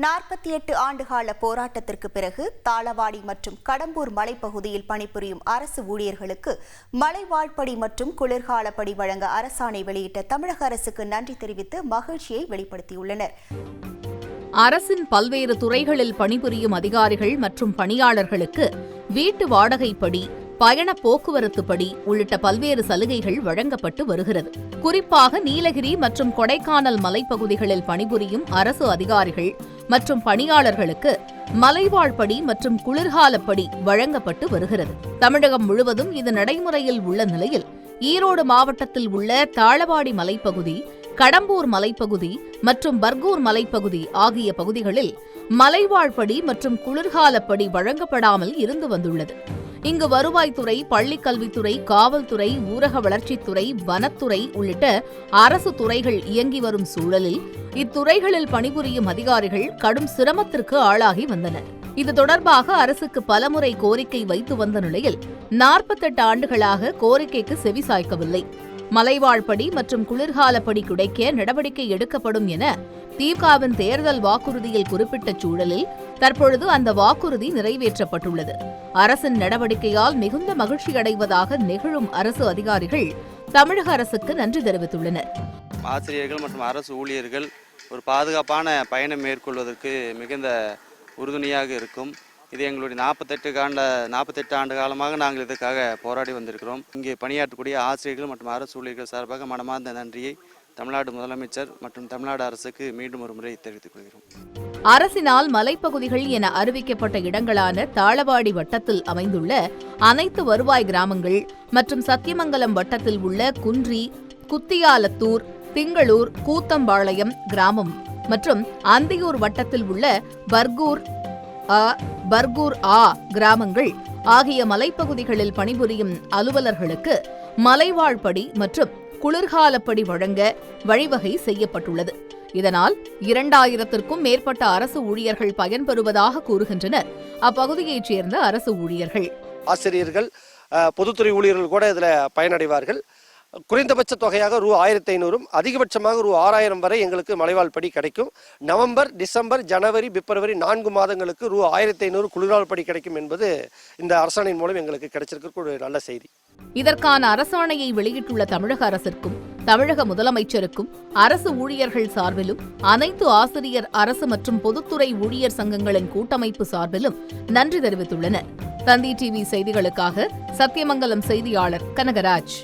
48 ஆண்டுகால போராட்டத்திற்கு பிறகு தாளவாடி மற்றும் கடம்பூர் மலைப்பகுதியில் பணிபுரியும் அரசு ஊழியர்களுக்கு மலைவாழ்படி மற்றும் குளிர்காலப்படி வழங்க அரசாணை வெளியிட்ட தமிழக அரசுக்கு நன்றி தெரிவித்து மகிழ்ச்சியை வெளிப்படுத்தியுள்ளனர். அரசின் பல்வேறு துறைகளில் பணிபுரியும் அதிகாரிகள் மற்றும் பணியாளர்களுக்கு வீட்டு வாடகைப்படி, பயண போக்குவரத்துப்படி உள்ளிட்ட பல்வேறு சலுகைகள் வழங்கப்பட்டு வருகிறது. குறிப்பாக நீலகிரி மற்றும் கொடைக்கானல் மலைப்பகுதிகளில் பணிபுரியும் அரசு அதிகாரிகள் மற்றும் பணியாளர்களுக்கு மலைவாழ்படி மற்றும் குளிர்காலப்படி வழங்கப்பட்டு வருகிறது. தமிழகம் முழுவதும் இது நடைமுறையில் உள்ள நிலையில் ஈரோடு மாவட்டத்தில் உள்ள தாளவாடி மலைப்பகுதி, கடம்பூர் மலைப்பகுதி மற்றும் பர்கூர் மலைப்பகுதி ஆகிய பகுதிகளில் மலைவாழ்படி மற்றும் குளிர்காலப்படி வழங்கப்படாமல் இருந்து வந்துள்ளது. இங்கு வருவாய்த்துறை, பள்ளிக்கல்வித்துறை, காவல்துறை, ஊரக வளர்ச்சித்துறை, வனத்துறை உள்ளிட்ட அரசு துறைகள் இயங்கி வரும் சூழலில் இத்துறைகளில் பணிபுரியும் அதிகாரிகள் கடும் சிரமத்திற்கு ஆளாகி வந்தனர். இது தொடர்பாக அரசுக்கு பலமுறை கோரிக்கை வைத்து வந்த நிலையில் 48 ஆண்டுகளாக கோரிக்கைக்கு செவிசாய்க்கவில்லை. மலைவாழ்படி மற்றும் குளிர்காலப்படி கிடைக்க நடவடிக்கை எடுக்கப்படும் என திமுகவின் தேர்தல் வாக்குறுதியில் குறிப்பிட்ட சூழலில் தற்பொழுது அந்த வாக்குறுதி நிறைவேற்றப்பட்டுள்ளது. அரசின் நடவடிக்கையால் மிகுந்த மகிழ்ச்சி அடைவதாக நெகிழும் அரசு அதிகாரிகள் தமிழக அரசுக்கு நன்றி தெரிவித்துள்ளனர். ஆசிரியர்கள் மற்றும் அரசு ஊழியர்கள் ஒரு பாதுகாப்பான பயணம் மேற்கொள்வதற்கு மிகுந்த உறுதுணையாக இருக்கும். இது எங்களுடைய 48 ஆண்டு காலமாக நாங்கள் இதற்காக போராடி வந்திருக்கிறோம். இங்கே பணியாற்றக்கூடிய ஆசிரியர்கள் மற்றும் அரசு ஊழியர்கள் சார்பாக மனமார்ந்த நன்றியை தமிழ்நாடு முதலமைச்சர் மற்றும் தமிழ்நாடு அரசுக்கு மீண்டும் ஒரு முறை தெரிவித்துக் கொள்கிறோம். அரசினால் மலைப்பகுதிகள் என அறிவிக்கப்பட்ட இடங்களான தாளவாடி வட்டத்தில் அமைந்துள்ள அனைத்து வருவாய் கிராமங்கள் மற்றும் சத்தியமங்கலம் வட்டத்தில் உள்ள குன்றி, குத்தியாலத்தூர், திங்களூர், கூத்தம்பாளையம் கிராமம் மற்றும் அந்தியூர் வட்டத்தில் உள்ள பர்கூர் கிராமங்கள் ஆகிய மலைப்பகுதிகளில் பணிபுரியும் அலுவலர்களுக்கு மலைவாழ்படி மற்றும் குளிர்காலப்படி வழங்க வழிவகை செய்யப்பட்டுள்ளது. இதனால் 2000க்கும் மேற்பட்ட அரசு ஊழியர்கள் பயன்பெறுவதாக கூறுகின்றனர் அப்பகுதியைச் சேர்ந்த அரசு ஊழியர்கள். ஆசிரியர்கள், பொதுத்துறை ஊழியர்கள் கூட இதில் பயனடைவார்கள். குறைந்தபட்ச தொகையாக ரூ.1500, அதிகபட்சமாக ரூ.6000 வரை எங்களுக்கு மலைவாழ்படி கிடைக்கும். நவம்பர், டிசம்பர், ஜனவரி, பிப்ரவரி 4 மாதங்களுக்கு ரூ.1500 குளிர்காலப்படி கிடைக்கும் என்பது இந்த அரசாணையின் மூலம் எங்களுக்கு கிடைச்சிருக்க ஒரு நல்ல செய்தி. இதற்கான அரசாணையை வெளியிட்டுள்ள தமிழக அரசிற்கும் தமிழக முதலமைச்சருக்கும் அரசு ஊழியர்கள் சார்பிலும் அனைத்து ஆசிரியர், அரசு மற்றும் பொதுத்துறை ஊழியர் சங்கங்களின் கூட்டமைப்பு சார்பிலும் நன்றி தெரிவித்துள்ளனர். தந்தி டிவி செய்திகளுக்காக சத்தியமங்கலம் செய்தியாளர் கனகராஜ்.